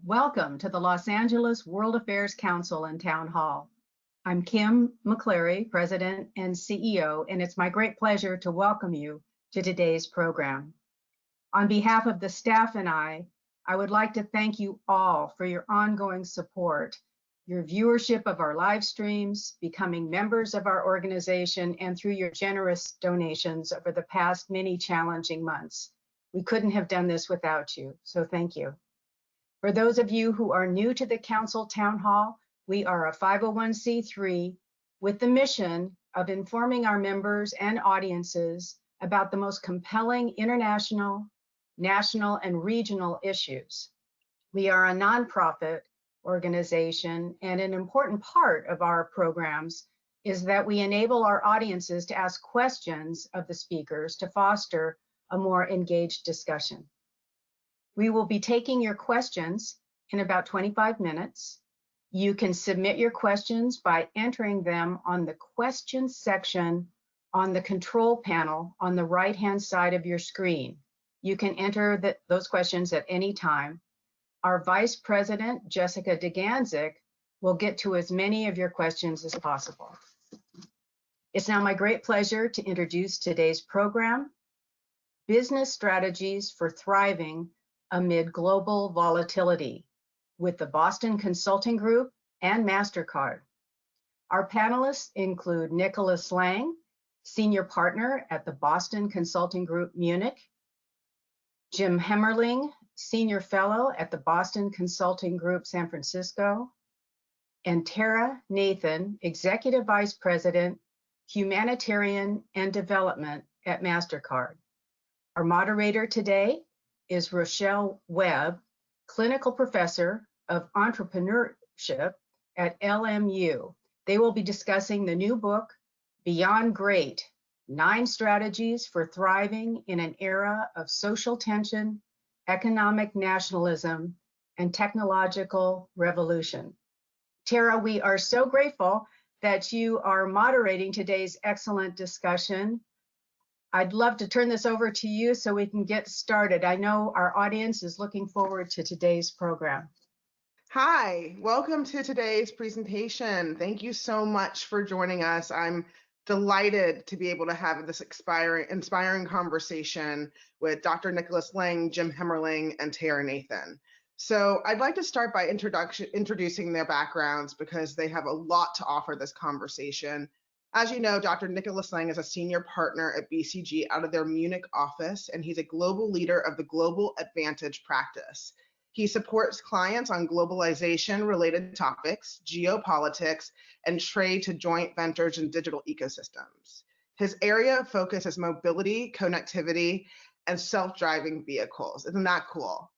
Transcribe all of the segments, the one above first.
Welcome to the Los Angeles World Affairs Council and Town Hall. I'm Kim McCleary, President and CEO, and it's my great pleasure to welcome you to today's program. On behalf of the staff and I would like to thank you all for your ongoing support, your viewership of our live streams, becoming members of our organization, and through your generous donations over the past many challenging months. We couldn't have done this without you, so thank you. For those of you who are new to the Council Town Hall, we are a 501c3 with the mission of informing our members and audiences about the most compelling international, national, and regional issues. We are a nonprofit organization, and an important part of our programs is that we enable our audiences to ask questions of the speakers to foster a more engaged discussion. We will be taking your questions in about 25 minutes. You can submit your questions by entering them on the questions section on the control panel on the right-hand side of your screen. You can enter those questions at any time. Our Vice President, Jessica DeGanzik, will get to as many of your questions as possible. It's now my great pleasure to introduce today's program, Business Strategies for Thriving Amid Global Volatility, with the Boston Consulting Group and Mastercard. Our panelists include Nikolaus Lang, Senior Partner at the Boston Consulting Group Munich, Jim Hemerling, Senior Fellow at the Boston Consulting Group San Francisco, and Tara Nathan, Executive Vice President, Humanitarian and Development at Mastercard. Our moderator today is Rochelle Webb, Clinical Professor of Entrepreneurship at LMU. They will be discussing the new book, Beyond Great, 9 Strategies for Thriving in an Era of Social Tension, Economic Nationalism, and Technological Revolution. Tara, we are so grateful that you are moderating today's excellent discussion. I'd love to turn this over to you so we can get started. I know our audience is looking forward to today's program. Hi, welcome to today's presentation. Thank you so much for joining us. I'm delighted to be able to have this inspiring conversation with Dr. Nikolaus Lang, Jim Hemerling, and Tara Nathan. So I'd like to start by introducing their backgrounds because they have a lot to offer this conversation. As you know, Dr. Nikolaus Lang is a senior partner at BCG out of their Munich office, and he's a global leader of the Global Advantage practice. He supports clients on globalization-related topics, geopolitics, and trade to joint ventures and digital ecosystems. His area of focus is mobility, connectivity, and self-driving vehicles. Isn't that cool?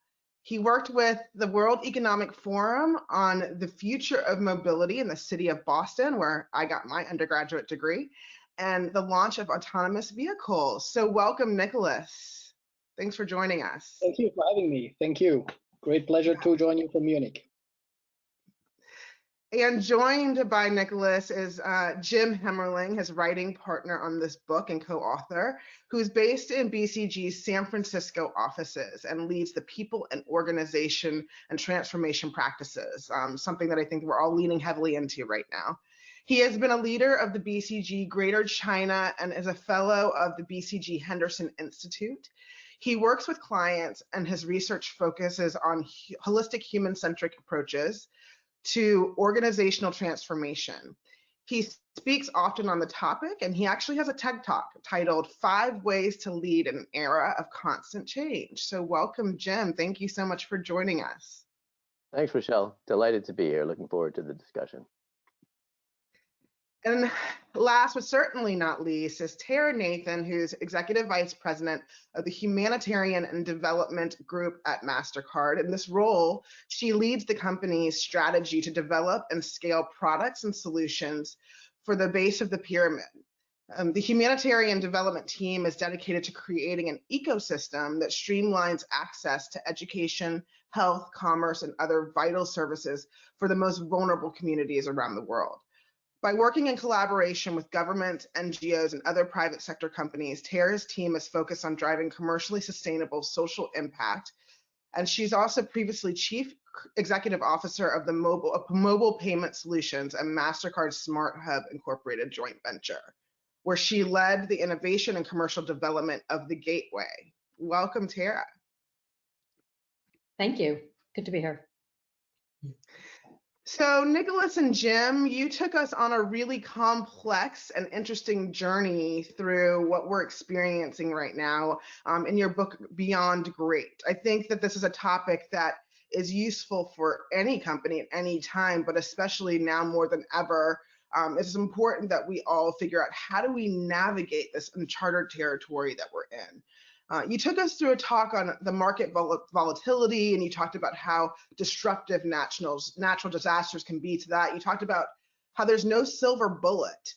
He worked with the World Economic Forum on the future of mobility in the city of Boston, where I got my undergraduate degree, and the launch of autonomous vehicles. So welcome, Nikolaus. Thanks for joining us. Thank you for having me. Thank you. Great pleasure to join you from Munich. And joined by Nikolaus is Jim Hemerling, his writing partner on this book and co-author, who's based in BCG's San Francisco offices and leads the people and organization and transformation practices, something that I think we're all leaning heavily into right now. He has been a leader of the BCG Greater China and is a fellow of the BCG Henderson Institute. He works with clients and his research focuses on holistic human-centric approaches to organizational transformation. He speaks often on the topic, and he actually has a TED Talk titled 5 Ways to Lead in an Era of Constant Change. So welcome, Jim. Thank you so much for joining us. Thanks, Rochelle. Delighted to be here. Looking forward to the discussion. And last but certainly not least is Tara Nathan, who's Executive Vice President of the Humanitarian and Development Group at Mastercard. In this role, she leads the company's strategy to develop and scale products and solutions for the base of the pyramid. The Humanitarian Development team is dedicated to creating an ecosystem that streamlines access to education, health, commerce, and other vital services for the most vulnerable communities around the world. By working in collaboration with government, NGOs, and other private sector companies, Tara's team is focused on driving commercially sustainable social impact. And she's also previously chief Executive Officer of the Mobile Payment Solutions and Mastercard Smart Hub Incorporated joint venture, where she led the innovation and commercial development of the gateway. Welcome, Tara. Thank you. Good to be here. So Nikolaus and Jim, you took us on a really complex and interesting journey through what we're experiencing right now in your book, Beyond Great. I think that this is a topic that is useful for any company at any time, but especially now more than ever. It's important that we all figure out, how do we navigate this uncharted territory that we're in? You took us through a talk on the market volatility, and you talked about how disruptive natural disasters can be to that. You talked about how there's no silver bullet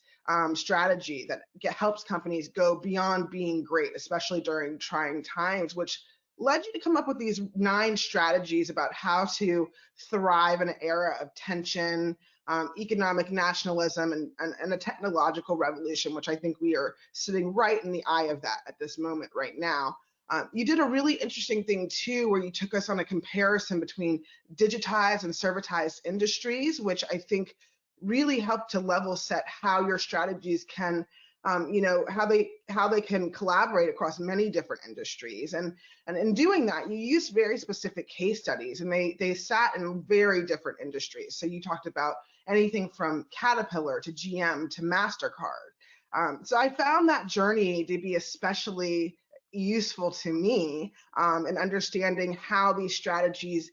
strategy that helps companies go beyond being great, especially during trying times, which led you to come up with these 9 strategies about how to thrive in an era of tension, economic nationalism, and a technological revolution, which I think we are sitting right in the eye of that at this moment right now. You did a really interesting thing too, where you took us on a comparison between digitized and servitized industries, which I think really helped to level set how your strategies can, how they can collaborate across many different industries. And in doing that, you used very specific case studies, and they sat in very different industries. So you talked about anything from Caterpillar to GM to Mastercard. So I found that journey to be especially useful to me in understanding how these strategies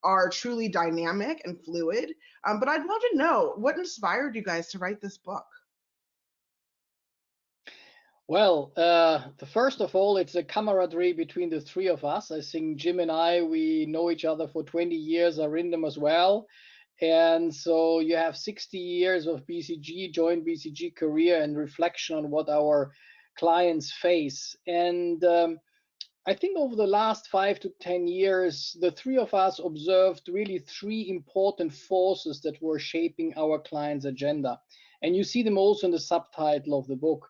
are truly dynamic and fluid. But I'd love to know, what inspired you guys to write this book? Well, first of all, it's a camaraderie between the 3 of us. I think Jim and I, we know each other for 20 years, are in them as well. And so you have 60 years of BCG, joint BCG career, and reflection on what our clients face. And I think over the last 5 to 10 years, the 3 of us observed really 3 important forces that were shaping our clients' agenda. And you see them also in the subtitle of the book.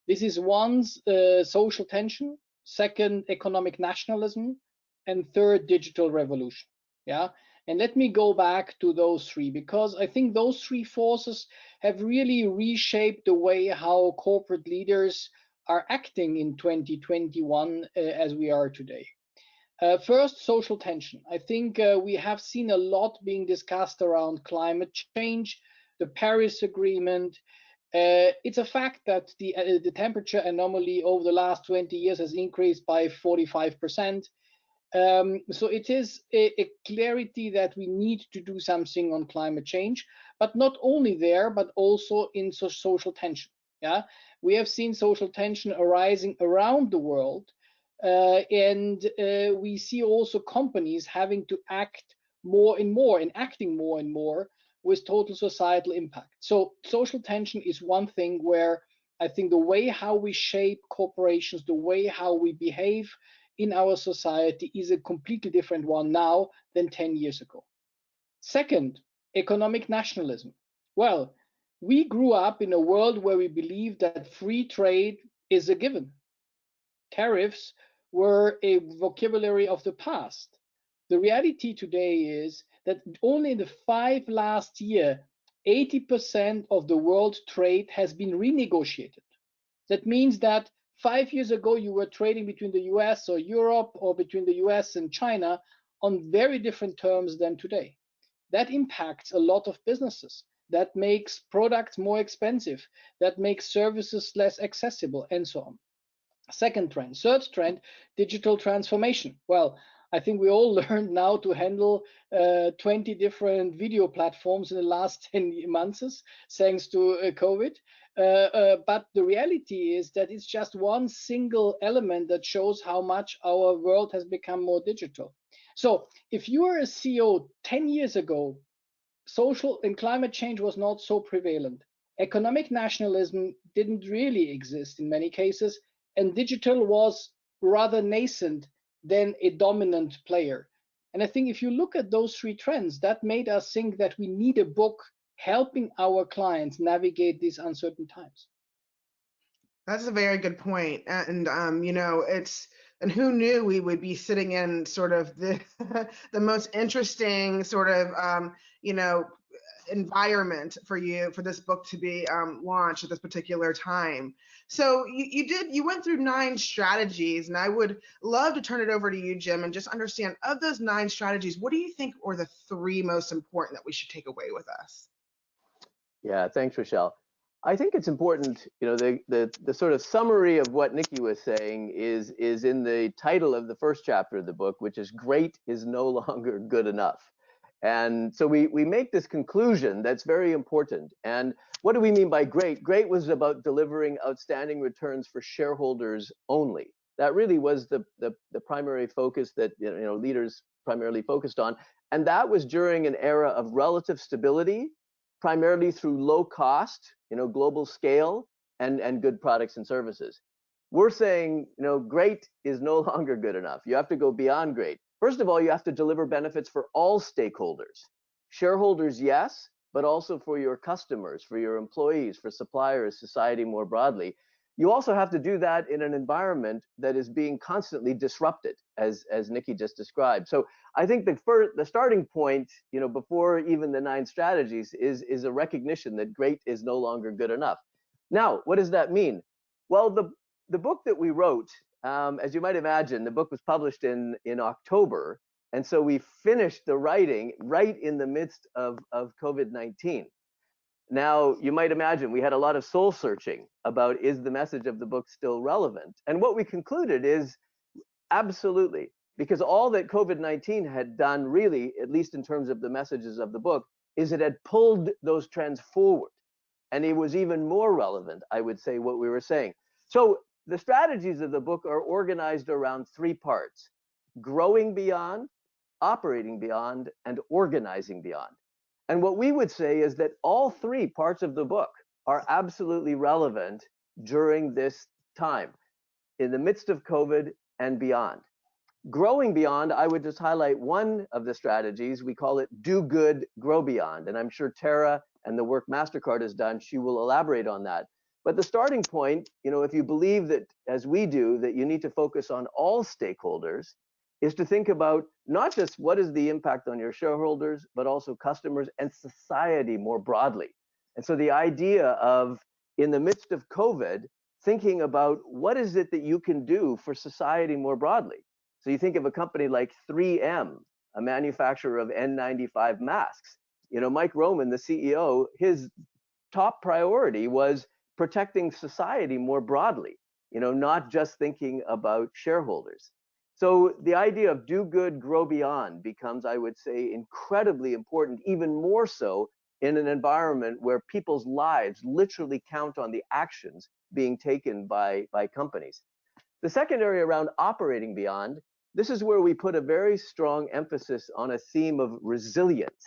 This is 1, social tension, 2, economic nationalism, and 3rd, digital revolution. Yeah. And let me go back to those 3, because I think those 3 forces have really reshaped the way how corporate leaders are acting in 2021 as we are today. First, social tension. I think we have seen a lot being discussed around climate change, the Paris Agreement. It's a fact that the temperature anomaly over the last 20 years has increased by 45%. So it is a clarity that we need to do something on climate change, but not only there, but also in social tension. Yeah, we have seen social tension arising around the world, and we see also companies having to act more and more and acting more and more with total societal impact. So social tension is one thing where I think the way how we shape corporations, the way how we behave in our society is a completely different one now than 10 years ago. Second, economic nationalism. Well, we grew up in a world where we believed that free trade is a given. Tariffs were a vocabulary of the past. The reality today is that only in the 5 last years, 80% of the world trade has been renegotiated. That means that 5 years ago, you were trading between the US or Europe, or between the US and China on very different terms than today. That impacts a lot of businesses. That makes products more expensive. That makes services less accessible, and so on. Second trend. Third trend, digital transformation. Well, I think we all learned now to handle 20 different video platforms in the last 10 months, thanks to COVID. But the reality is that it's just one single element that shows how much our world has become more digital. So if you were a CEO 10 years ago, social and climate change was not so prevalent. Economic nationalism didn't really exist in many cases, and digital was rather nascent than a dominant player. And I think if you look at those 3 trends, that made us think that we need a book helping our clients navigate these uncertain times. That's a very good point. And, it's And who knew we would be sitting in sort of the the most interesting sort of you know, environment for this book to be launched at this particular time. So you went through 9 strategies, and I would love to turn it over to you, Jim, and just understand, of those 9 strategies, what do you think are the 3 most important that we should take away with us? Yeah, thanks, Rochelle. I think it's important, you know, the sort of summary of what Nikki was saying is in the title of the first chapter of the book, which is "Great is no longer good enough." And so we make this conclusion that's very important. And what do we mean by great? Great was about delivering outstanding returns for shareholders only. That really was the primary focus that, you know, leaders primarily focused on. And that was during an era of relative stability, primarily through low cost, you know, global scale and good products and services. We're saying, you know, great is no longer good enough. You have to go beyond great. First of all, you have to deliver benefits for all stakeholders. Shareholders, yes, but also for your customers, for your employees, for suppliers, society more broadly. You also have to do that in an environment that is being constantly disrupted, as Nikki just described. So I think the starting point, you know, before even the 9 strategies is a recognition that great is no longer good enough. Now, what does that mean? Well, the book that we wrote, as you might imagine, the book was published in October, and so we finished the writing right in the midst of COVID-19. Now, you might imagine we had a lot of soul searching about, is the message of the book still relevant? And what we concluded is absolutely, because all that COVID-19 had done, really, at least in terms of the messages of the book, is it had pulled those trends forward. And it was even more relevant, I would say, what we were saying. So the strategies of the book are organized around 3 parts: growing beyond, operating beyond, and organizing beyond. And what we would say is that all 3 parts of the book are absolutely relevant during this time, in the midst of COVID and beyond. Growing beyond, I would just highlight one of the strategies. We call it do good, grow beyond. And I'm sure Tara and the work Mastercard has done, she will elaborate on that. But the starting point, you know, if you believe that, as we do, that you need to focus on all stakeholders, is to think about not just what is the impact on your shareholders, but also customers and society more broadly. And so the idea of, in the midst of COVID, thinking about what is it that you can do for society more broadly. So you think of a company like 3M, a manufacturer of N95 masks. You know, Mike Roman, the CEO, his top priority was protecting society more broadly, you know, not just thinking about shareholders. So the idea of do good, grow beyond becomes, I would say, incredibly important, even more so in an environment where people's lives literally count on the actions being taken by companies. The second area around operating beyond, this is where we put a very strong emphasis on a theme of resilience.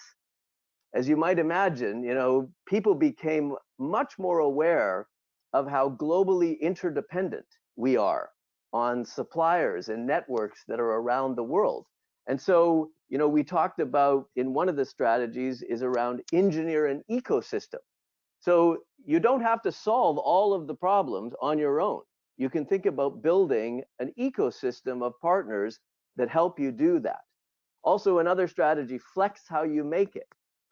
As you might imagine, you know, people became much more aware of how globally interdependent we are on suppliers and networks that are around the world. And so, you know, we talked about, in one of the strategies, is around engineer an ecosystem. So you don't have to solve all of the problems on your own. You can think about building an ecosystem of partners that help you do that. Also, another strategy, flex how you make it.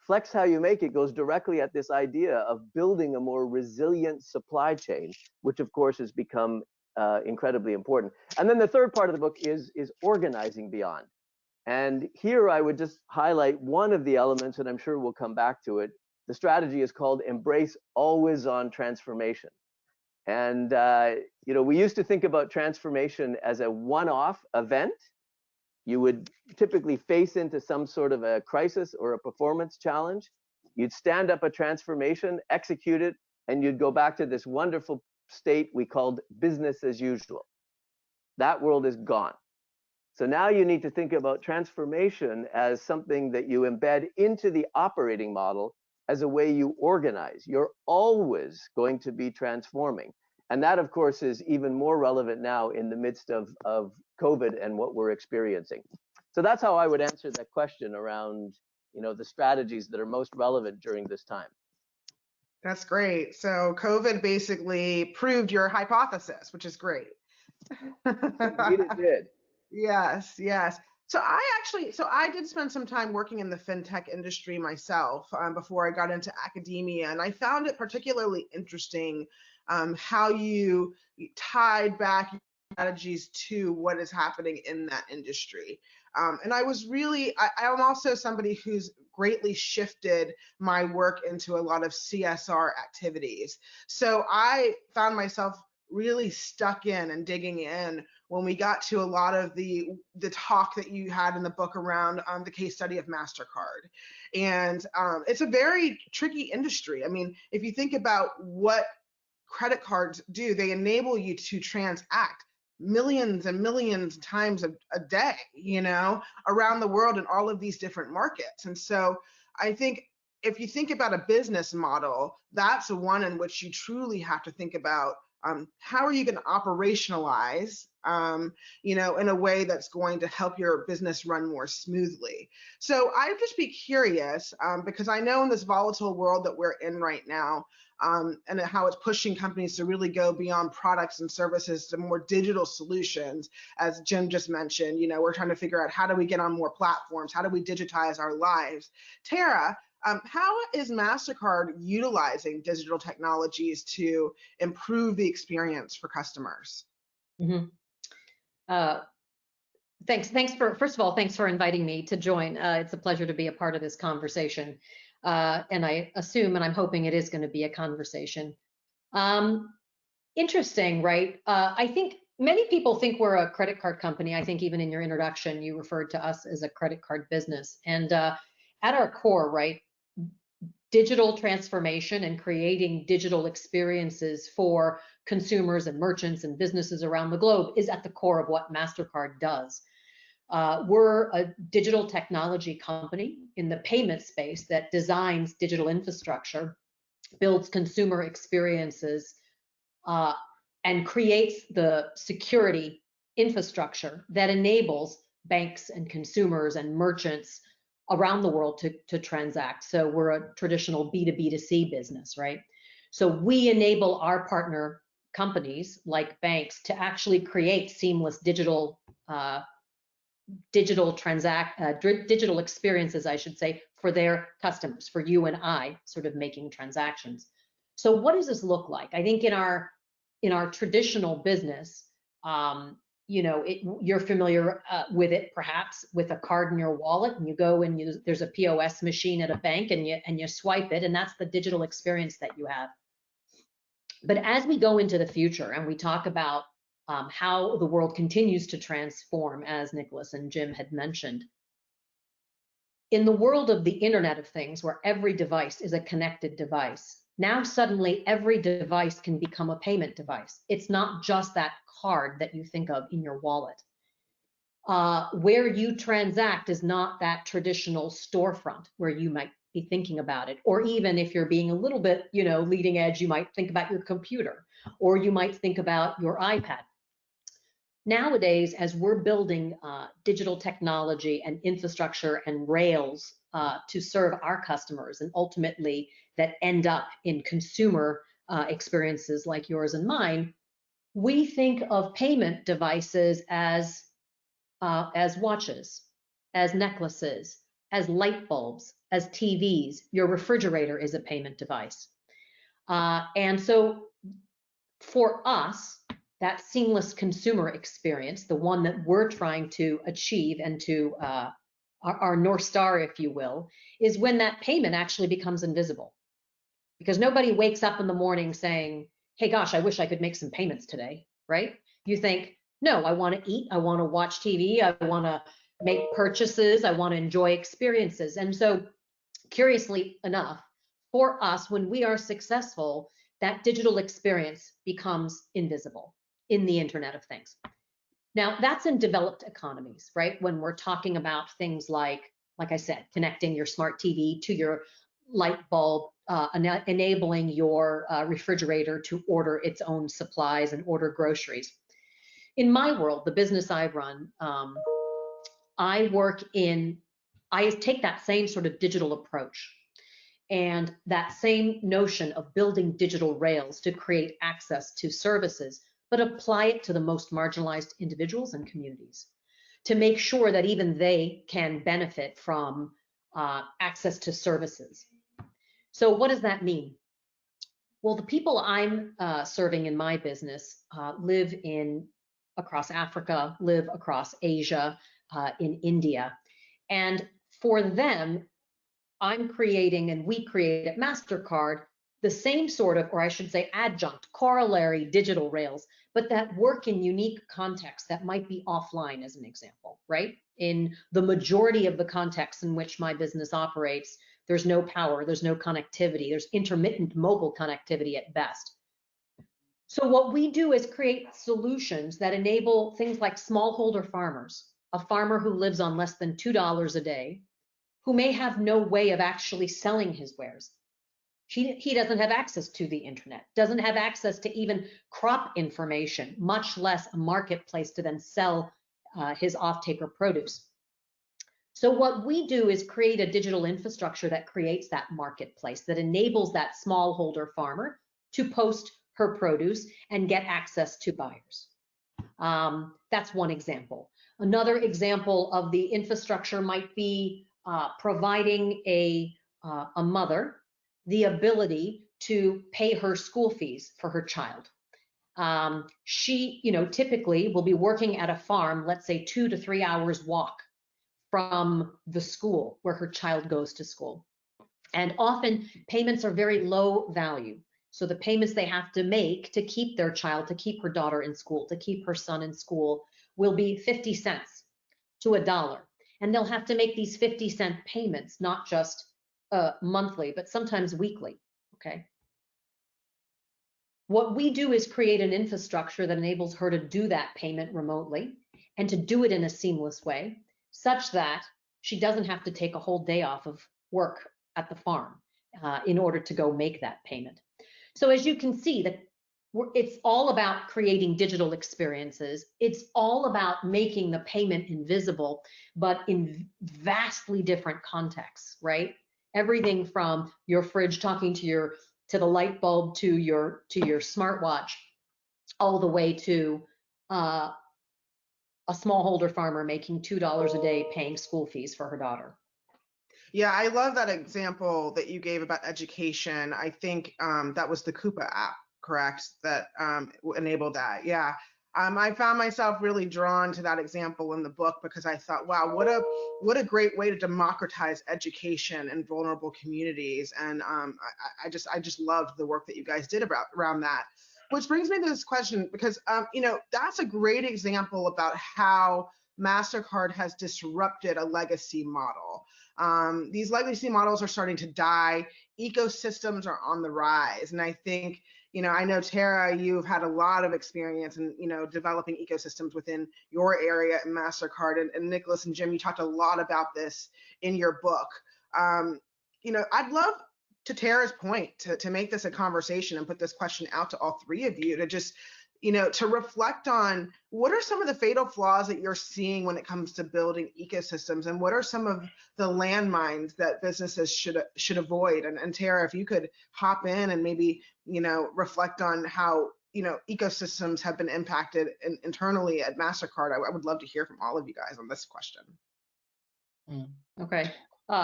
Flex how you make it goes directly at this idea of building a more resilient supply chain, which of course has become incredibly important. And then the third part of the book is organizing beyond. And here I would just highlight one of the elements, and I'm sure we'll come back to it. The strategy is called Embrace Always On Transformation. And you know, we used to think about transformation as a one-off event. You would typically face into some sort of a crisis or a performance challenge. You'd stand up a transformation, execute it, and you'd go back to this wonderful state we called business as usual. That world is gone. So now you need to think about transformation as something that you embed into the operating model as a way you organize. You're always going to be transforming. And that, of course, is even more relevant now in the midst of COVID and what we're experiencing. So that's how I would answer that question around, you know, the strategies that are most relevant during this time. That's great. So COVID basically proved your hypothesis, which is great. Indeed it did. Yes, yes. So I did spend some time working in the fintech industry myself before I got into academia, and I found it particularly interesting how you tied back strategies to what is happening in that industry. And I'm also somebody who's greatly shifted my work into a lot of CSR activities. So I found myself really stuck in and digging in when we got to a lot of the talk that you had in the book around the case study of Mastercard. And it's a very tricky industry. I mean, if you think about what credit cards do, they enable you to transact millions and millions of times a day, around the world in all of these different markets. And so I think if you think about a business model, that's one in which you truly have to think about how are you going to operationalize, in a way that's going to help your business run more smoothly. So I'd just be curious, because I know in this volatile world that we're in right now, and how it's pushing companies to really go beyond products and services to more digital solutions, as Jim just mentioned, we're trying to figure out how do we get on more platforms, how do we digitize our lives. Tara, how is Mastercard utilizing digital technologies to improve the experience for customers? Mm-hmm. Thanks for, first of all, thanks for inviting me to join. It's a pleasure to be a part of this conversation. And I assume, and I'm hoping it is going to be a conversation. Interesting, right? I think many people think we're a credit card company. I think even in your introduction, you referred to us as a credit card business. And at our core, right, digital transformation and creating digital experiences for consumers and merchants and businesses around the globe is at the core of what Mastercard does. We're a digital technology company in the payment space that designs digital infrastructure, builds consumer experiences, and creates the security infrastructure that enables banks and consumers and merchants around the world to transact. So we're a traditional B2B2C business, right? So we enable our partner companies like banks to actually create seamless digital experiences, I should say, for their customers, for you and I, sort of making transactions. So what does this look like? I think in our traditional business, you're familiar with it perhaps with a card in your wallet, and you go and there's a POS machine at a bank, and you swipe it, and that's the digital experience that you have. But as we go into the future and we talk about how the world continues to transform, as Nikolaus and Jim had mentioned, in the world of the Internet of Things, where every device is a connected device, now suddenly every device can become a payment device. It's not just that card that you think of in your wallet. Where you transact is not that traditional storefront where you might be thinking about it. Or even if you're being a little bit, leading edge, you might think about your computer, or you might think about your iPad. Nowadays, as we're building digital technology and infrastructure and rails to serve our customers, and ultimately that end up in consumer experiences like yours and mine, we think of payment devices as watches, as necklaces, as light bulbs, as TVs. Your refrigerator is a payment device. And so for us, that seamless consumer experience, the one that we're trying to achieve and to our North Star, if you will, is when that payment actually becomes invisible. Because nobody wakes up in the morning saying, hey, gosh, I wish I could make some payments today, right? You think, no, I want to eat, I want to watch TV, I want to make purchases, I want to enjoy experiences. And so curiously enough, for us, when we are successful, that digital experience becomes invisible in the Internet of Things. Now, that's in developed economies, right? When we're talking about things like I said, connecting your smart TV to your light bulb, enabling your refrigerator to order its own supplies and order groceries. In my world, the business I run, I take that same sort of digital approach and that same notion of building digital rails to create access to services, but apply it to the most marginalized individuals and communities to make sure that even they can benefit from access to services. So what does that mean? Well, the people I'm serving in my business live across Africa, live across Asia, in India. And for them, I'm creating, and we create at Mastercard, the same sort of, or I should say adjunct, corollary digital rails, but that work in unique contexts that might be offline, as an example, right? In the majority of the contexts in which my business operates, there's no power, there's no connectivity, there's intermittent mobile connectivity at best. So what we do is create solutions that enable things like smallholder farmers, a farmer who lives on less than $2 a day, who may have no way of actually selling his wares. He doesn't have access to the internet, doesn't have access to even crop information, much less a marketplace to then sell his off-taker produce. So what we do is create a digital infrastructure that creates that marketplace, that enables that smallholder farmer to post her produce and get access to buyers. That's one example. Another example of the infrastructure might be providing a mother the ability to pay her school fees for her child. She, typically will be working at a farm, let's say 2 to 3 hours walk from the school where her child goes to school. And often payments are very low value. So the payments they have to make to keep their child, to keep her daughter in school, to keep her son in school will be 50 cents to $1. And they'll have to make these 50-cent payments, not just monthly, but sometimes weekly, okay? What we do is create an infrastructure that enables her to do that payment remotely and to do it in a seamless way, such that she doesn't have to take a whole day off of work at the farm in order to go make that payment. So as you can see, that it's all about creating digital experiences. It's all about making the payment invisible, but in vastly different contexts, right? Everything from your fridge talking to the light bulb to your smartwatch, all the way to a smallholder farmer making $2 a day paying school fees for her daughter. Yeah, I love that example that you gave about education. I think that was the Coupa app, correct? That enabled that. Yeah. I found myself really drawn to that example in the book because I thought, wow, what a great way to democratize education in vulnerable communities. And I just loved the work that you guys did around that. Which brings me to this question, because that's a great example about how Mastercard has disrupted a legacy model. These legacy models are starting to die. Ecosystems are on the rise, and I think, I know, Tara, you've had a lot of experience in, developing ecosystems within your area at Mastercard, and Nikolaus and Jim, you talked a lot about this in your book. I'd love, to Tara's point, to make this a conversation and put this question out to all three of you to just, to reflect on what are some of the fatal flaws that you're seeing when it comes to building ecosystems, and what are some of the landmines that businesses should avoid. And Tara, if you could hop in and maybe, reflect on how, ecosystems have been impacted internally at Mastercard, I would love to hear from all of you guys on this question. Okay,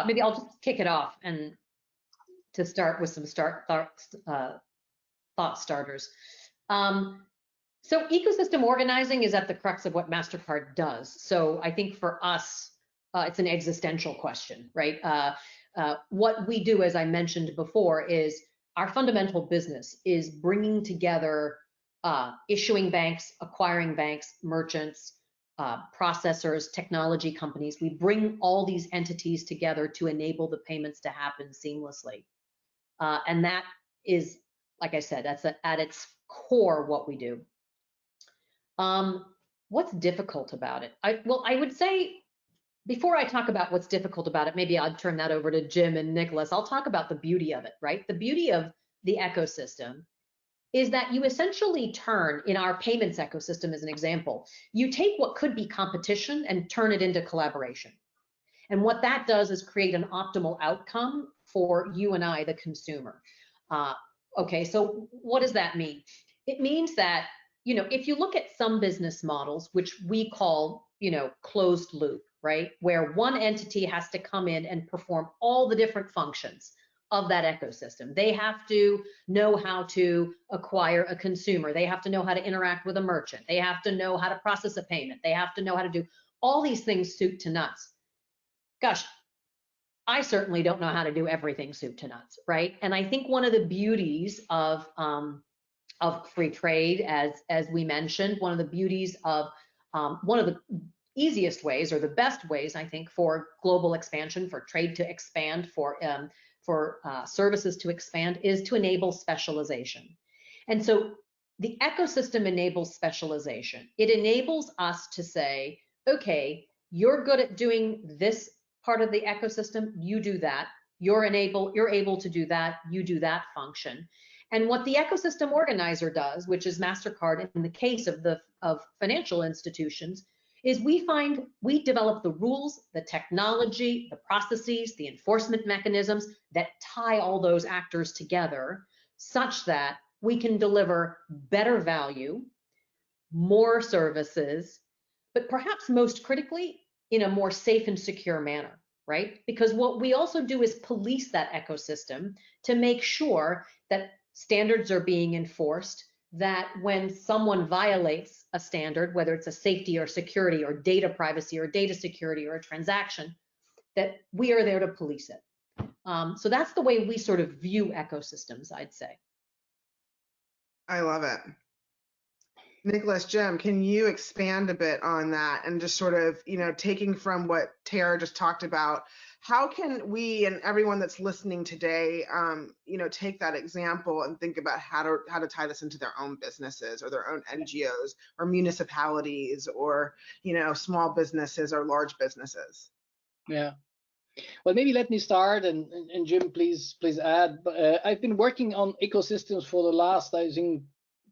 maybe I'll just kick it off and to start with some thought starters. So ecosystem organizing is at the crux of what Mastercard does. So I think for us, it's an existential question, right? What we do, as I mentioned before, is our fundamental business is bringing together issuing banks, acquiring banks, merchants, processors, technology companies. We bring all these entities together to enable the payments to happen seamlessly. And that is, like I said, that's at its core what we do. What's difficult about it? I would say, before I talk about what's difficult about it, maybe I'll turn that over to Jim and Nikolaus. I'll talk about the beauty of it, right? The beauty of the ecosystem is that you essentially turn, in our payments ecosystem as an example, you take what could be competition and turn it into collaboration. And what that does is create an optimal outcome for you and I, the consumer. Okay, so what does that mean? It means that, if you look at some business models, which we call, closed loop, right? Where one entity has to come in and perform all the different functions of that ecosystem. They have to know how to acquire a consumer. They have to know how to interact with a merchant. They have to know how to process a payment. They have to know how to do all these things soup to nuts. Gosh, I certainly don't know how to do everything soup to nuts, right? And I think one of the beauties of free trade, as we mentioned, one of the beauties of one of the easiest ways or the best ways, I think, for global expansion, for trade to expand, for services to expand, is to enable specialization. And so the ecosystem enables specialization. It enables us to say, okay, you're good at doing this part of the ecosystem, you do that. You're able to do that, you do that function. And what the ecosystem organizer does, which is Mastercard in the case of financial institutions, is we develop the rules, the technology, the processes, the enforcement mechanisms that tie all those actors together such that we can deliver better value, more services, but perhaps most critically, in a more safe and secure manner, right? Because what we also do is police that ecosystem to make sure that standards are being enforced, that when someone violates a standard, whether it's a safety or security or data privacy or data security or a transaction, that we are there to police it. So that's the way we sort of view ecosystems, I'd say. I love it. Nikolaus, Jim, can you expand a bit on that and just sort of, taking from what Tara just talked about, how can we and everyone that's listening today, take that example and think about how to tie this into their own businesses or their own NGOs or municipalities or, small businesses or large businesses? Yeah. Well, maybe let me start, and Jim, please add. I've been working on ecosystems for the last, I think,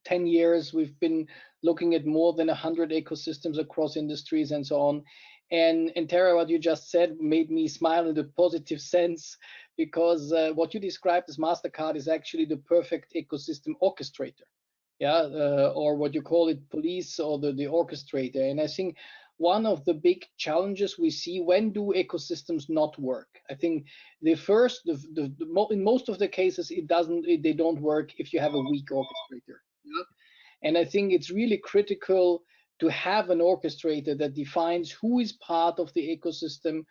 10 years. We've been looking at more than 100 ecosystems across industries and so on. And Tara, what you just said made me smile in a positive sense, because what you described as Mastercard is actually the perfect ecosystem orchestrator, or what you call it, police, or the orchestrator. And I think one of the big challenges we see, when do ecosystems not work? I think in most of the cases, they don't work if you have a weak orchestrator. Yeah? And I think it's really critical to have an orchestrator that defines who is part of the ecosystem,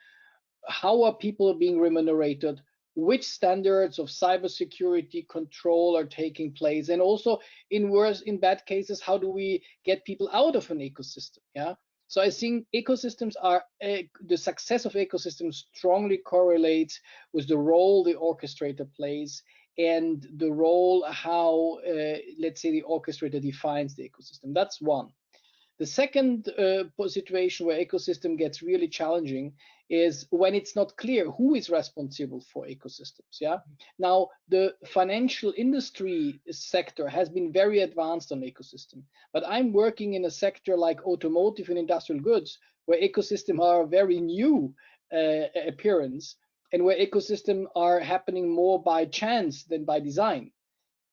how are people being remunerated, which standards of cybersecurity control are taking place, and also in bad cases, how do we get people out of an ecosystem? Yeah. So I think ecosystems the success of ecosystems strongly correlates with the role the orchestrator plays and the role how, let's say, the orchestrator defines the ecosystem. That's one. The second situation where ecosystem gets really challenging is when it's not clear who is responsible for ecosystems. Yeah. Now, the financial industry sector has been very advanced on ecosystem, but I'm working in a sector like automotive and industrial goods, where ecosystems are a very new appearance, and where ecosystems are happening more by chance than by design.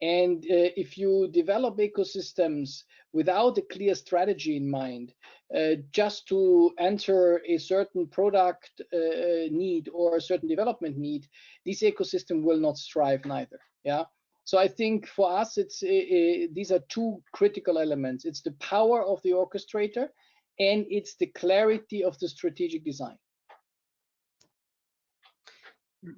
And if you develop ecosystems without a clear strategy in mind, just to answer a certain product need or a certain development need, this ecosystem will not strive neither. Yeah. So I think for us, these are two critical elements. It's the power of the orchestrator, and it's the clarity of the strategic design.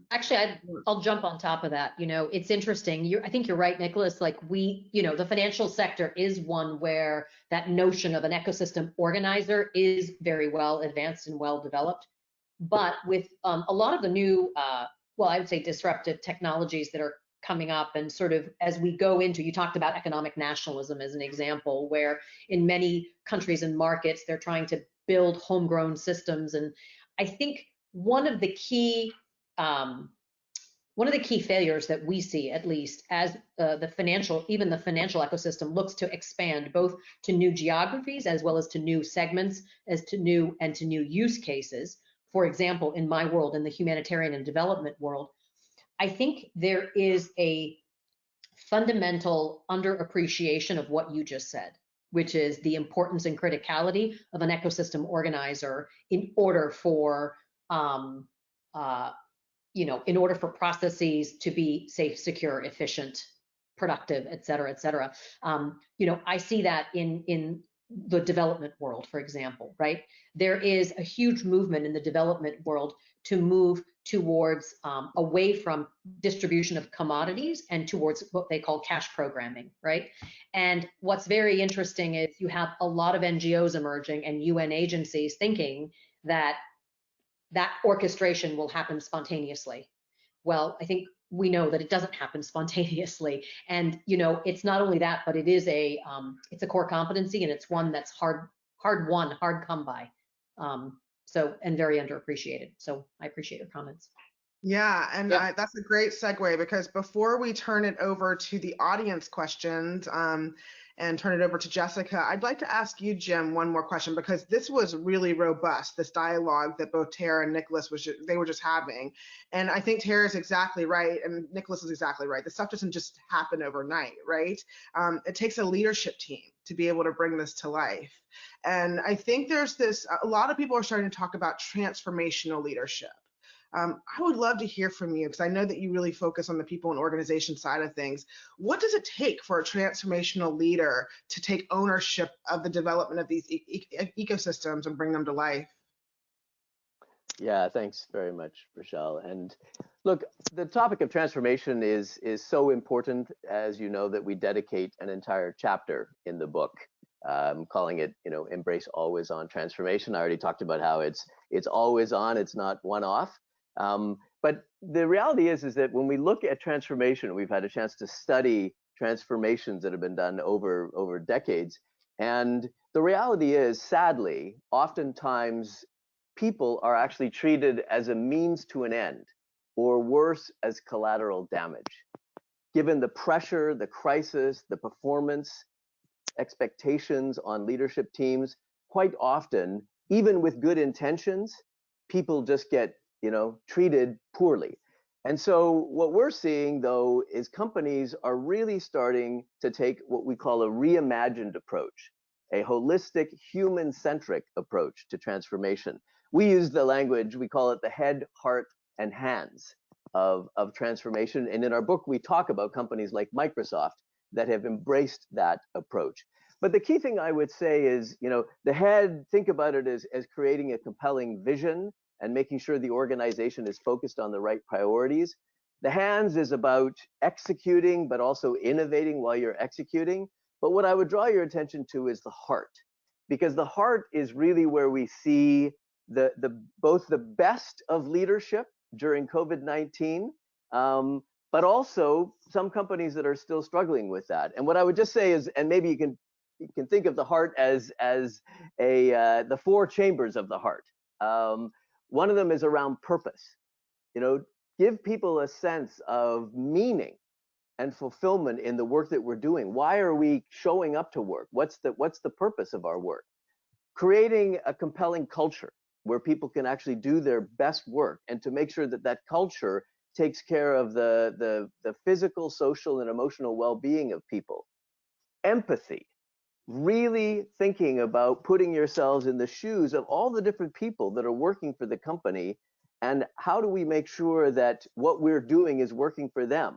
Actually, I'll jump on top of that. It's interesting. I think you're right, Nikolaus. Like the financial sector is one where that notion of an ecosystem organizer is very well advanced and well developed. But with a lot of the new, I would say disruptive technologies that are coming up, and sort of as we go into, you talked about economic nationalism as an example, where in many countries and markets, they're trying to build homegrown systems. And I think one of the key failures that we see, at least as the financial ecosystem looks to expand both to new geographies as well as to new segments, as to new use cases. For example, in my world, in the humanitarian and development world, I think there is a fundamental underappreciation of what you just said, which is the importance and criticality of an ecosystem organizer in order for in order for processes to be safe, secure, efficient, productive, et cetera, et cetera. I see that in the development world, for example, right? There is a huge movement in the development world to move towards away from distribution of commodities and towards what they call cash programming, right? And what's very interesting is you have a lot of NGOs emerging and UN agencies thinking that orchestration will happen spontaneously. Well, I think we know that it doesn't happen spontaneously. And it's not only that, but it is it's a core competency, and it's one that's hard won, hard come by. And very underappreciated. So I appreciate your comments. Yeah, and that's a great segue, because before we turn it over to the audience questions and turn it over to Jessica, I'd like to ask you, Jim, one more question, because this was really robust, this dialogue that both Tara and Nikolaus were just having. And I think Tara is exactly right, and Nikolaus is exactly right. This stuff doesn't just happen overnight, right? It takes a leadership team to be able to bring this to life. And I think there's a lot of people are starting to talk about transformational leadership. I would love to hear from you, because I know that you really focus on the people and organization side of things. What does it take for a transformational leader to take ownership of the development of these ecosystems and bring them to life? Yeah, thanks very much, Rochelle. And look, the topic of transformation is so important, as you know, that we dedicate an entire chapter in the book, calling it, embrace always on transformation. I already talked about how it's always on, it's not one off. But the reality is that when we look at transformation, we've had a chance to study transformations that have been done over decades. And the reality is, sadly, oftentimes people are actually treated as a means to an end, or worse, as collateral damage. Given the pressure, the crisis, the performance expectations on leadership teams, quite often, even with good intentions, people just get treated poorly. And so what we're seeing, though, is companies are really starting to take what we call a reimagined approach, a holistic, human-centric approach to transformation. We use the language, we call it the head, heart, and hands of transformation. And in our book, we talk about companies like Microsoft that have embraced that approach. But the key thing I would say is, the head, think about it as creating a compelling vision and making sure the organization is focused on the right priorities. The hands is about executing, but also innovating while you're executing. But what I would draw your attention to is the heart, because the heart is really where we see both the best of leadership during COVID-19, but also some companies that are still struggling with that. And what I would just say is, and maybe you can think of the heart as the four chambers of the heart. One of them is around purpose. Give people a sense of meaning and fulfillment in the work that we're doing. Why are we showing up to work? What's the purpose of our work? Creating a compelling culture where people can actually do their best work, and to make sure that that culture takes care of the physical, social, and emotional well-being of people. Empathy. Really thinking about putting yourselves in the shoes of all the different people that are working for the company, and how do we make sure that what we're doing is working for them?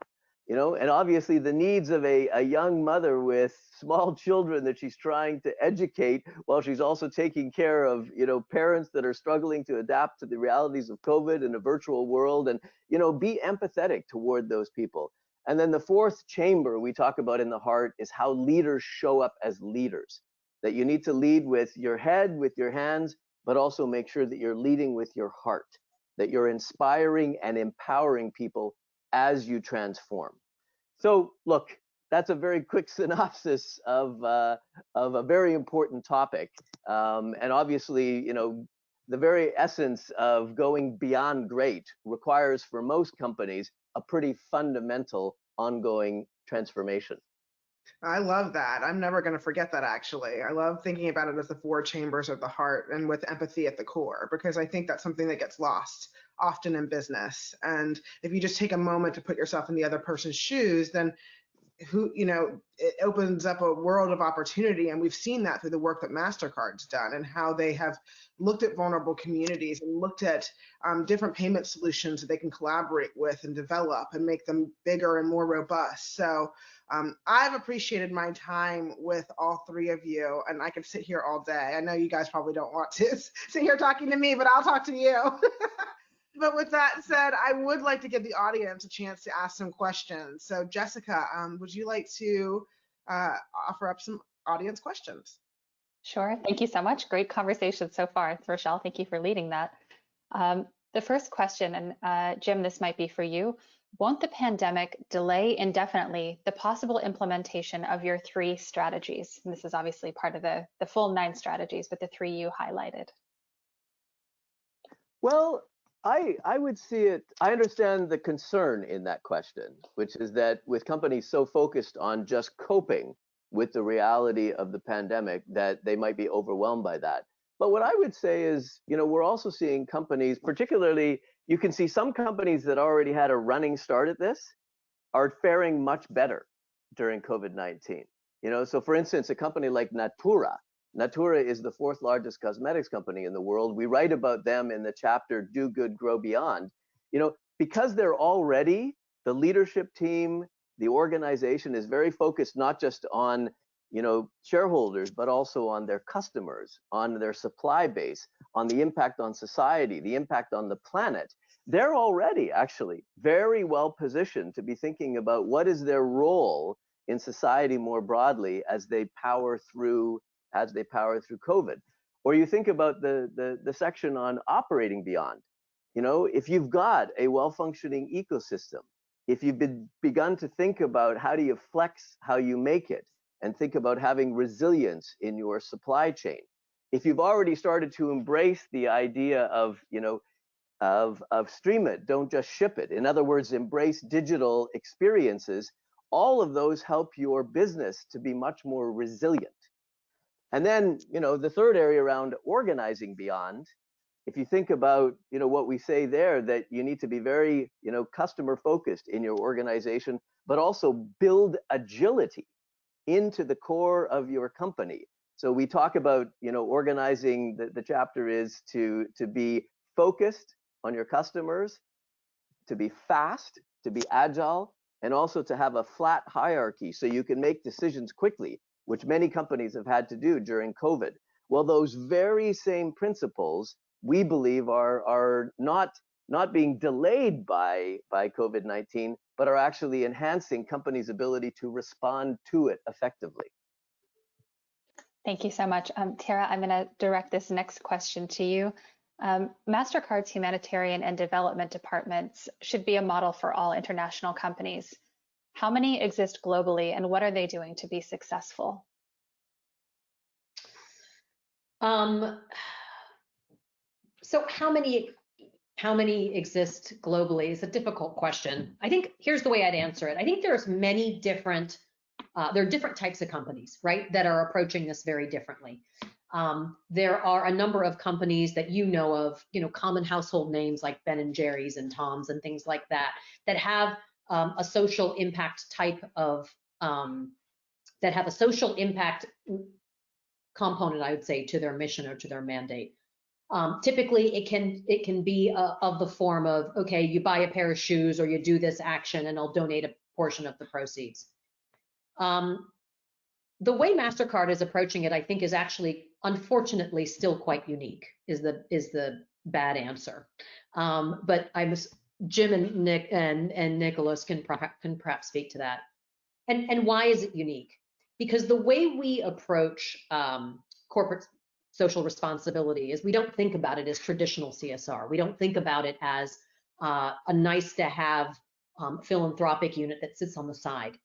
And obviously the needs of a young mother with small children that she's trying to educate, while she's also taking care of, parents that are struggling to adapt to the realities of COVID in a virtual world, and, be empathetic toward those people. And then the fourth chamber we talk about in the heart is how leaders show up as leaders, that you need to lead with your head, with your hands, but also make sure that you're leading with your heart, that you're inspiring and empowering people as you transform. So look, that's a very quick synopsis of a very important topic. And obviously, the very essence of going beyond great requires for most companies a pretty fundamental ongoing transformation. I love that. I'm never going to forget that, actually. I love thinking about it as the four chambers of the heart, and with empathy at the core, because I think that's something that gets lost often in business. And if you just take a moment to put yourself in the other person's shoes, then it opens up a world of opportunity. And we've seen that through the work that Mastercard's done and how they have looked at vulnerable communities and looked at different payment solutions that they can collaborate with and develop and make them bigger and more robust. So I've appreciated my time with all three of you, and I could sit here all day. I know you guys probably don't want to sit here talking to me, but I'll talk to you. But with that said, I would like to give the audience a chance to ask some questions. So Jessica, would you like to offer up some audience questions? Sure. Thank you so much. Great conversation so far. Rochelle, thank you for leading that. The first question, and Jim, this might be for you. Won't the pandemic delay indefinitely the possible implementation of your 3 strategies? And this is obviously part of the full 9 strategies, but the 3 you highlighted. Well, I would see it, I understand the concern in that question, which is that with companies so focused on just coping with the reality of the pandemic that they might be overwhelmed by that. But what I would say is, we're also seeing companies, particularly, you can see some companies that already had a running start at this are faring much better during COVID-19. So for instance, a company like Natura is the 4th largest cosmetics company in the world. We write about them in the chapter, Do Good, Grow Beyond. Because they're already, the leadership team, the organization is very focused not just on shareholders, but also on their customers, on their supply base, on the impact on society, the impact on the planet. They're already actually very well positioned to be thinking about what is their role in society more broadly as they power through COVID. Or you think about the section on operating beyond. If you've got a well-functioning ecosystem, if you've begun to think about how do you flex how you make it, and think about having resilience in your supply chain, if you've already started to embrace the idea of stream it, don't just ship it. In other words, embrace digital experiences. All of those help your business to be much more resilient. And then, the third area around organizing beyond, if you think about, what we say there, that you need to be very, customer focused in your organization, but also build agility into the core of your company. So we talk about, organizing, the chapter is to be focused on your customers, to be fast, to be agile, and also to have a flat hierarchy so you can make decisions quickly, which many companies have had to do during COVID. Well, those very same principles, we believe, are not being delayed by COVID-19, but are actually enhancing companies' ability to respond to it effectively. Thank you so much. Tara, I'm going to direct this next question to you. Mastercard's Humanitarian and Development departments should be a model for all international companies. How many exist globally, and what are they doing to be successful? So how many exist globally is a difficult question. I think here's the way I'd answer it. I think there's many different, there are different types of companies, right, that are approaching this very differently. There are a number of companies that of, common household names like Ben & Jerry's and Tom's and things like that, that have a social impact type of, that have a social impact component, I would say, to their mission or to their mandate. Typically, it can be of the form of, okay, you buy a pair of shoes or you do this action and I'll donate a portion of the proceeds. The way Mastercard is approaching it, I think, is actually, unfortunately, still quite unique, is the bad answer. But Jim and Nick and Nikolaus can perhaps speak to that. And why is it unique? Because the way we approach corporate social responsibility is we don't think about it as traditional CSR. We don't think about it as a nice to have philanthropic unit that sits on the side.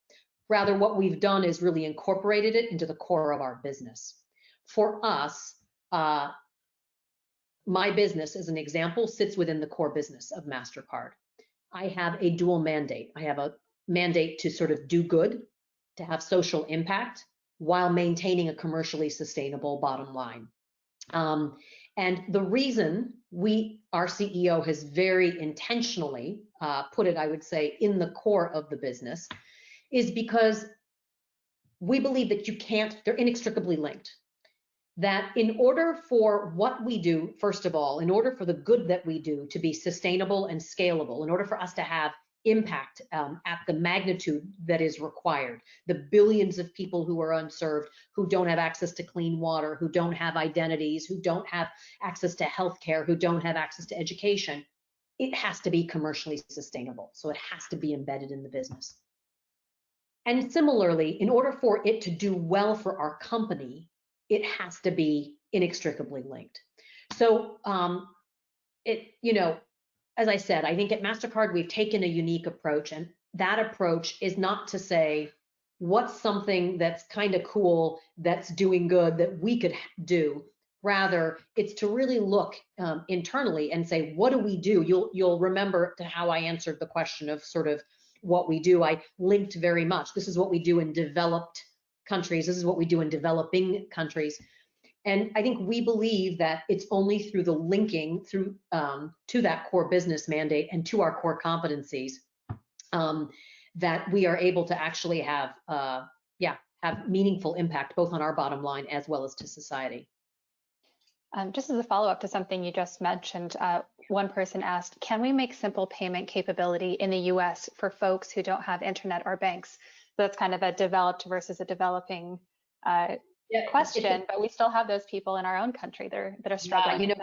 Rather, what we've done is really incorporated it into the core of our business. For us, my business, as an example, sits within the core business of Mastercard. I have a dual mandate. I have a mandate to sort of do good, to have social impact, while maintaining a commercially sustainable bottom line. And the reason our CEO has very intentionally put it, I would say, in the core of the business, is because we believe that they're inextricably linked. That in order for what we do, first of all, in order for the good that we do to be sustainable and scalable, in order for us to have impact at the magnitude that is required, the billions of people who are unserved, who don't have access to clean water, who don't have identities, who don't have access to healthcare, who don't have access to education, it has to be commercially sustainable. So it has to be embedded in the business. And similarly, in order for it to do well for our company, it has to be inextricably linked. So as I said, I think at Mastercard, we've taken a unique approach, and that approach is not to say, what's something that's kind of cool, that's doing good, that we could do. Rather, it's to really look internally and say, what do we do? You'll remember to how I answered the question of sort of what we do. I linked very much. This is what we do in developed countries. This is what we do in developing countries. And I think we believe that it's only through the linking through to that core business mandate and to our core competencies that we are able to actually have meaningful impact both on our bottom line as well as to society. Just as a follow-up to something you just mentioned, one person asked, can we make simple payment capability in the US for folks who don't have internet or banks? So that's kind of a developed versus a developing question, but we still have those people in our own country that are struggling. Yeah,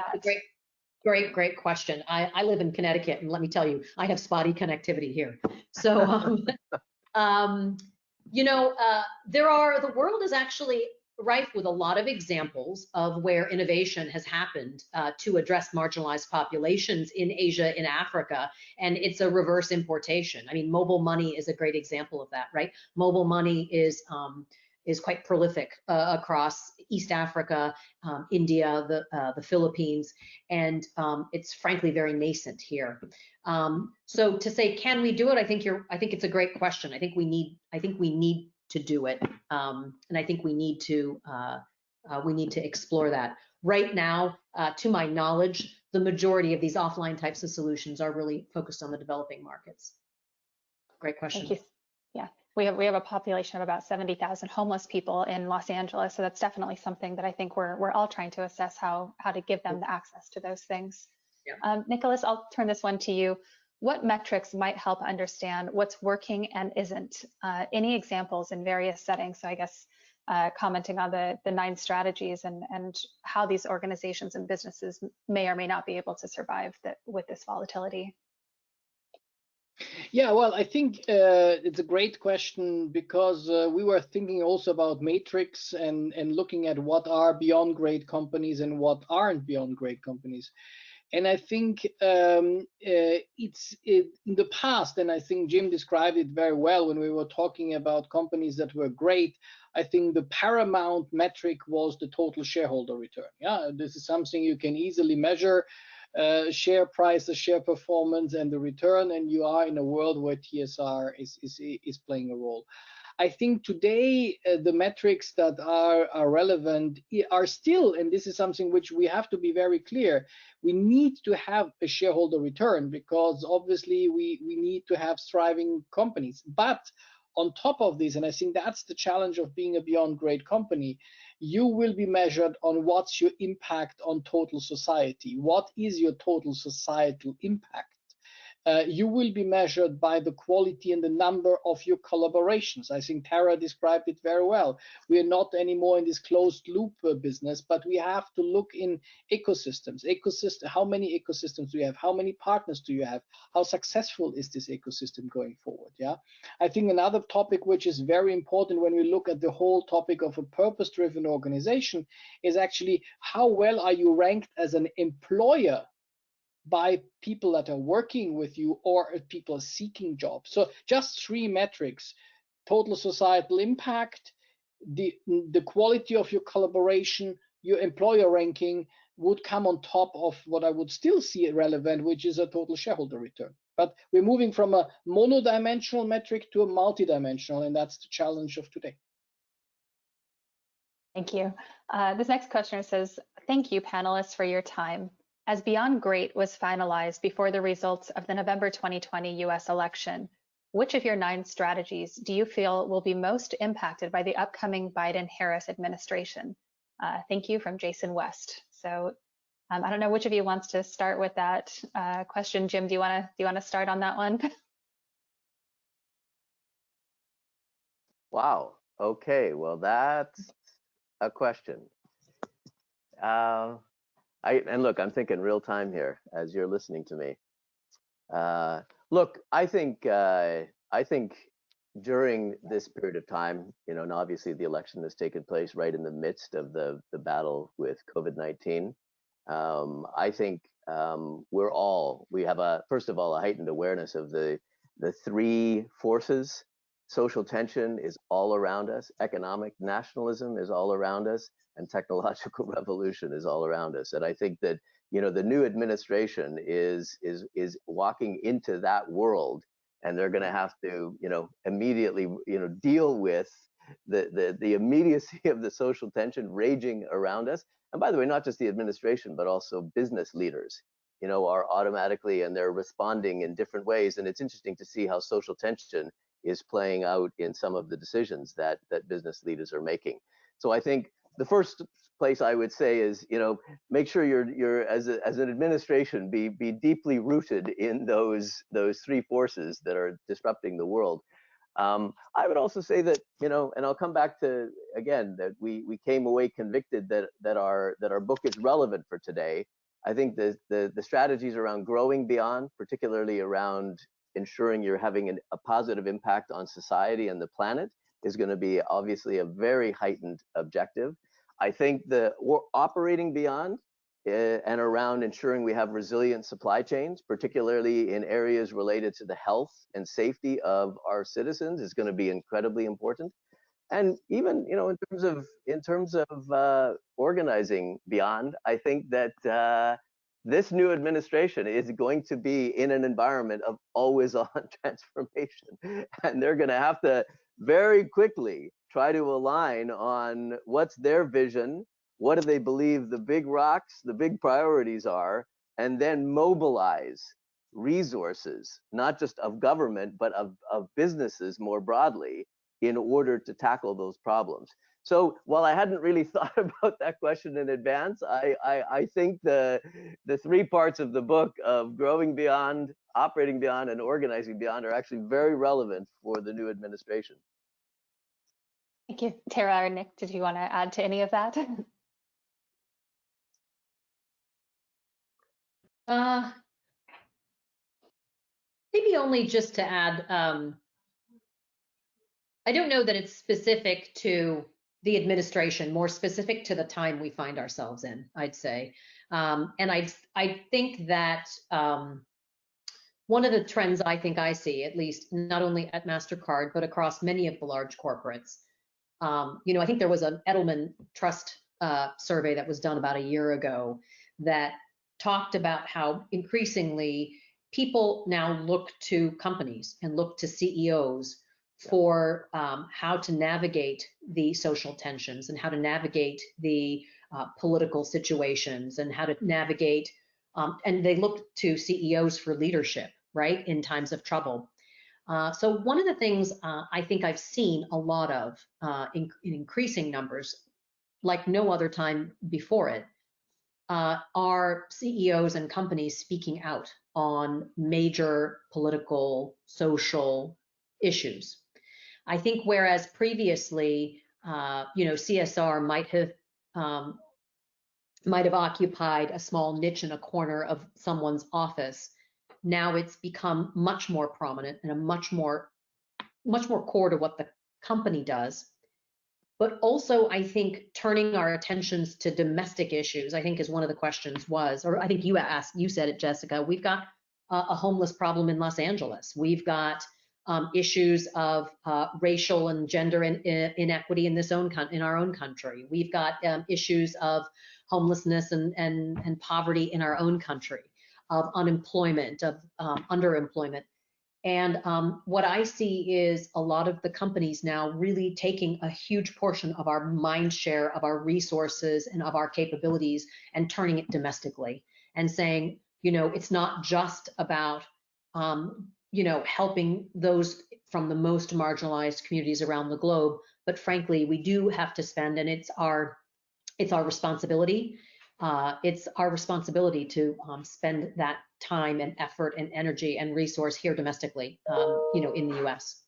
great question. I live in Connecticut, and let me tell you, I have spotty connectivity here. So, the world is actually rife with a lot of examples of where innovation has happened to address marginalized populations in Asia, in Africa, and it's a reverse importation. I mean, mobile money is a great example of that, right? Mobile money is quite prolific across East Africa, India, the Philippines, and it's frankly very nascent here. So to say, can we do it? I think it's a great question. I think we need to do it, and I think we need to explore that. Right now, to my knowledge, the majority of these offline types of solutions are really focused on the developing markets. Great question. Thank you. Yeah, we have a population of about 70,000 homeless people in Los Angeles, so that's definitely something that I think we're all trying to assess how to give them the access to those things. Yeah. Nikolaus, I'll turn this one to you. What metrics might help understand what's working and isn't? Any examples in various settings? So I guess commenting on the 9 strategies and how these organizations and businesses may or may not be able to survive with this volatility. Yeah, well, I think it's a great question because we were thinking also about matrix and looking at what are beyond great companies and what aren't beyond great companies. And I think it's in the past, and I think Jim described it very well when we were talking about companies that were great. I think the paramount metric was the total shareholder return. Yeah, this is something you can easily measure. Share price, the share performance, and the return, and you are in a world where TSR is playing a role. I think today the metrics that are relevant are still, and this is something which we have to be very clear, we need to have a shareholder return because obviously we need to have thriving companies. But on top of this, and I think that's the challenge of being a beyond great company, you will be measured on what's your impact on total society. What is your total societal impact? You will be measured by the quality and the number of your collaborations. I think Tara described it very well. We are not anymore in this closed loop business, but we have to look in ecosystems. How many ecosystems do you have? How many partners do you have? How successful is this ecosystem going forward? Yeah, I think another topic which is very important when we look at the whole topic of a purpose-driven organization is actually how well are you ranked as an employer by people that are working with you or people seeking jobs. So just 3 metrics: total societal impact, the quality of your collaboration, your employer ranking would come on top of what I would still see relevant, which is a total shareholder return. But we're moving from a monodimensional metric to a multidimensional, and that's the challenge of today. Thank you. This next questioner says, thank you, panelists, for your time. As Beyond Great was finalized before the results of the November 2020 US election, which of your 9 strategies do you feel will be most impacted by the upcoming Biden-Harris administration? Thank you, from Jason West. So I don't know which of you wants to start with that question. Jim, do you want to start on that one? Wow. Okay. Well, that's a question. And look, I'm thinking real time here as you're listening to me. Look, I think during this period of time, and obviously the election has taken place right in the midst of the battle with COVID-19. I think we have first of all, a heightened awareness of the 3 forces. Social tension is all around us. Economic nationalism is all around us, and technological revolution is all around us. And I think that the new administration is walking into that world, and they're going to have to immediately deal with the immediacy of the social tension raging around us. And by the way, not just the administration, but also business leaders, are automatically, and they're responding in different ways. And it's interesting to see how social tension is playing out in some of the decisions that business leaders are making. So I think the first place I would say is, make sure you're as an administration be deeply rooted in those 3 forces that are disrupting the world. I would also say that, and I'll come back to again that we came away convicted that our book is relevant for today. I think the strategies around growing beyond, particularly around ensuring you're having a positive impact on society and the planet, is going to be obviously a very heightened objective. I think the operating beyond and around ensuring we have resilient supply chains, particularly in areas related to the health and safety of our citizens, is going to be incredibly important. And even in terms of organizing beyond, I think that this new administration is going to be in an environment of always-on transformation, and they're going to have to very quickly try to align on what's their vision, what do they believe the big rocks, the big priorities are, and then mobilize resources, not just of government, but of businesses more broadly, in order to tackle those problems. So while I hadn't really thought about that question in advance, I think the 3 parts of the book of growing beyond, operating beyond, and organizing beyond are actually very relevant for the new administration. Thank you. Tara or Nick, did you want to add to any of that? Maybe only just to add, I don't know that it's specific to the administration, more specific to the time we find ourselves in, I'd say. And I think that one of the trends I think I see, at least not only at Mastercard, but across many of the large corporates, I think there was an Edelman Trust survey that was done about a year ago that talked about how increasingly people now look to companies and look to CEOs for how to navigate the social tensions and how to navigate the political situations and how to navigate, and they look to CEOs for leadership, right, in times of trouble. So one of the things I think I've seen a lot of in increasing numbers, like no other time before it, are CEOs and companies speaking out on major political, social issues. I think whereas previously, CSR might have occupied a small niche in a corner of someone's office, now it's become much more prominent and a much more core to what the company does. But also, I think turning our attentions to domestic issues, I think is one of the questions was, or I think you said it, Jessica, we've got a homeless problem in Los Angeles. We've got issues of racial and gender inequity in our own country. We've got issues of homelessness and poverty in our own country, of unemployment, of underemployment. And what I see is a lot of the companies now really taking a huge portion of our mind share, of our resources, and of our capabilities and turning it domestically and saying, it's not just about helping those from the most marginalized communities around the globe. But frankly, we do have to spend, and it's our responsibility. It's our responsibility to spend that time and effort and energy and resource here domestically, in the U.S.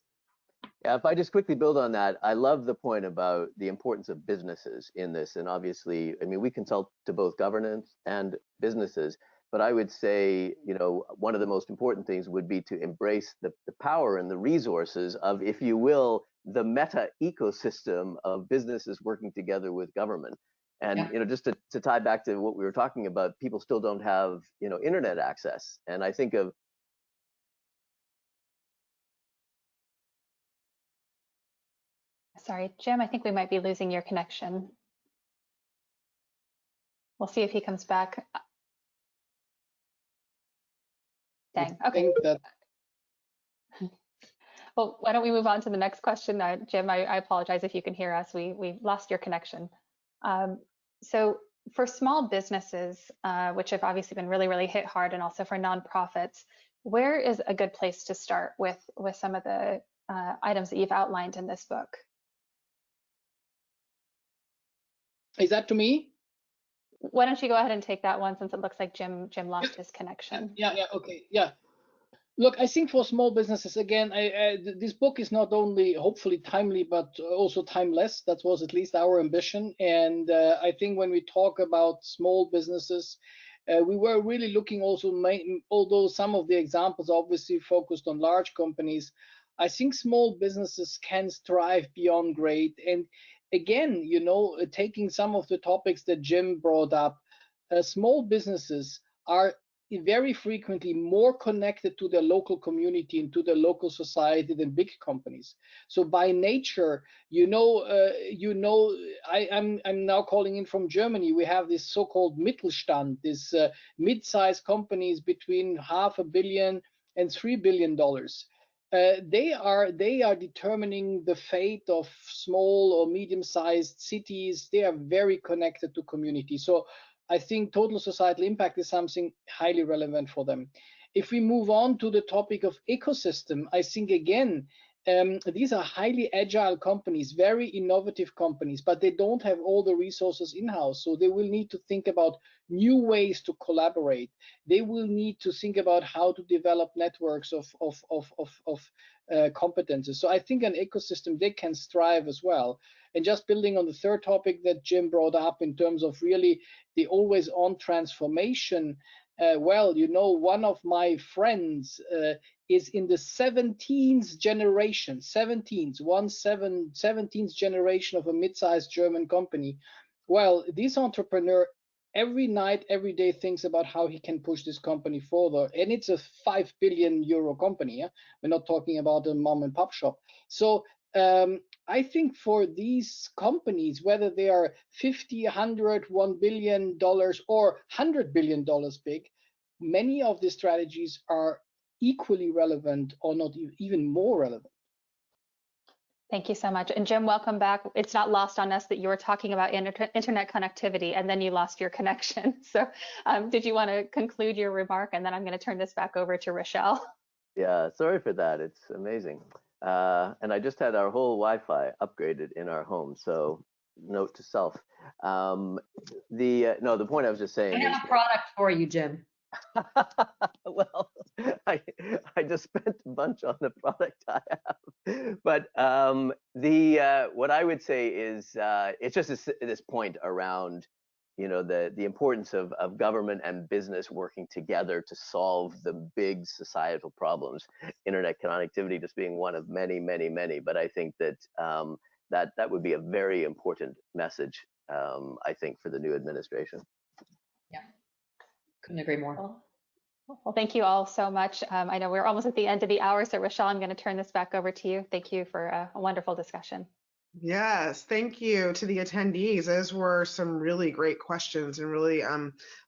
Yeah, if I just quickly build on that, I love the point about the importance of businesses in this. And obviously, I mean, we consult to both governance and businesses, but I would say, one of the most important things would be to embrace the power and the resources of, if you will, the meta ecosystem of businesses working together with government. And, just to tie back to what we were talking about, people still don't have, internet access. And I think of, Sorry, Jim, I think we might be losing your connection. We'll see if he comes back. Dang, okay. Well, why don't we move on to the next question? Jim, I apologize if you can hear us. We lost your connection. So for small businesses, which have obviously been really, really hit hard, and also for nonprofits, where is a good place to start with some of the items that you've outlined in this book? Is that to me? Why don't you go ahead and take that one, since it looks like Jim lost his connection. Yeah, okay, yeah. Look, I think for small businesses, again, this book is not only hopefully timely, but also timeless. That was at least our ambition. And I think when we talk about small businesses, we were really looking also, although some of the examples obviously focused on large companies, I think small businesses can strive beyond great. And again, taking some of the topics that Jim brought up, small businesses are very frequently more connected to their local community and to their local society than big companies. So by nature, I'm now calling in from Germany. We have this so-called Mittelstand, this mid-sized companies between $500 million and $3 billion. They are determining the fate of small or medium-sized cities. They are very connected to community. So I think total societal impact is something highly relevant for them. If we move on to the topic of ecosystem, I think again, these are highly agile companies, very innovative companies, but they don't have all the resources in-house. So they will need to think about new ways to collaborate. They will need to think about how to develop networks of competences. So I think an ecosystem, they can strive as well. And just building on the third topic that Jim brought up in terms of really the always on transformation, one of my friends is in the 17th generation, 17th generation of a mid-sized German company. Well, this entrepreneur every night, every day thinks about how he can push this company further. And it's a 5 billion euro company. Yeah? We're not talking about a mom and pop shop. So I think for these companies, whether they are 50, 100, $1 billion or $100 billion big, many of the strategies are equally relevant or not even more relevant. Thank you so much. And Jim, welcome back. It's not lost on us that you were talking about internet connectivity and then you lost your connection. So did you want to conclude your remark? And then I'm going to turn this back over to Rochelle. Yeah, sorry for that. It's amazing. And I just had our whole Wi-Fi upgraded in our home. So note to self. No, the point I was just saying. I have a product for you, Jim. Well, I just spent a bunch on the product I have, but what I would say is it's just this point around the importance of government and business working together to solve the big societal problems. Internet connectivity just being one of many, many, many. But I think that that would be a very important message. I think for the new administration. Yeah. Couldn't agree more. Well, thank you all so much. I know we're almost at the end of the hour, so Rochelle, I'm going to turn this back over to you. Thank you for a wonderful discussion. Yes, thank you to the attendees. Those were some really great questions and really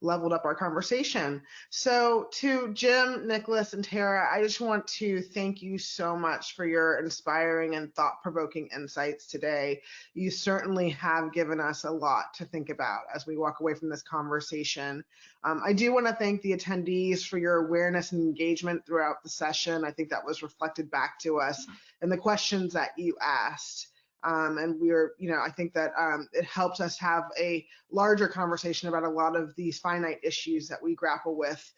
leveled up our conversation. So to Jim, Nikolaus, and Tara, I just want to thank you so much for your inspiring and thought-provoking insights today. You certainly have given us a lot to think about as we walk away from this conversation. I do want to thank the attendees for your awareness and engagement throughout the session. I think that was reflected back to us in the questions that you asked. And I think that it helps us have a larger conversation about a lot of these finite issues that we grapple with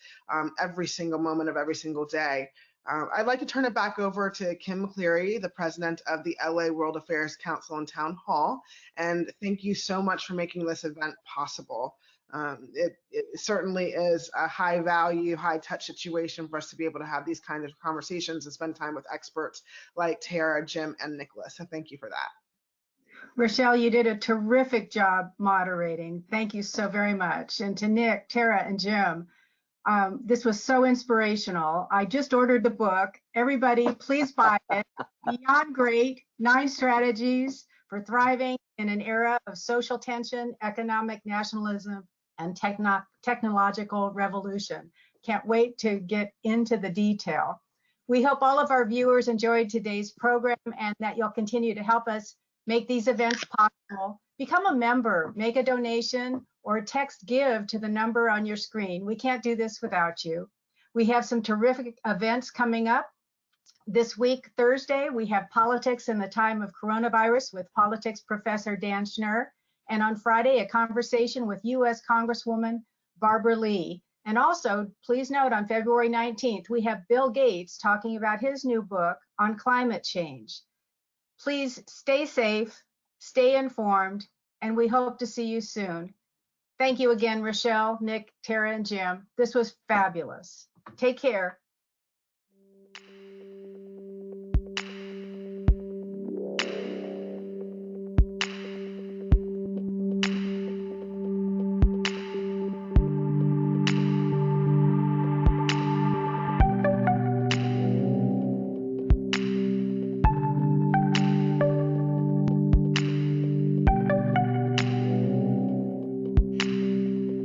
every single moment of every single day. I'd like to turn it back over to Kim McCleary, the president of the LA World Affairs Council and Town Hall. And thank you so much for making this event possible. It certainly is a high value, high touch situation for us to be able to have these kinds of conversations and spend time with experts like Tara, Jim, and Nikolaus. So thank you for that. Rochelle, you did a terrific job moderating. Thank you so very much. And to Nick, Tara, and Jim, this was so inspirational. I just ordered the book. Everybody, please buy it. Beyond Great, 9 Strategies for Thriving in an Era of Social Tension, Economic Nationalism, and Technological Revolution. Can't wait to get into the detail. We hope all of our viewers enjoyed today's program and that you'll continue to help us make these events possible. Become a member, make a donation, or text GIVE to the number on your screen. We can't do this without you. We have some terrific events coming up. This week, Thursday, we have Politics in the Time of Coronavirus with Politics Professor Dan Schnur. And on Friday, a conversation with U.S. Congresswoman Barbara Lee. And also, please note on February 19th, we have Bill Gates talking about his new book on climate change. Please stay safe, stay informed, and we hope to see you soon. Thank you again, Rochelle, Nick, Tara, and Jim. This was fabulous. Take care.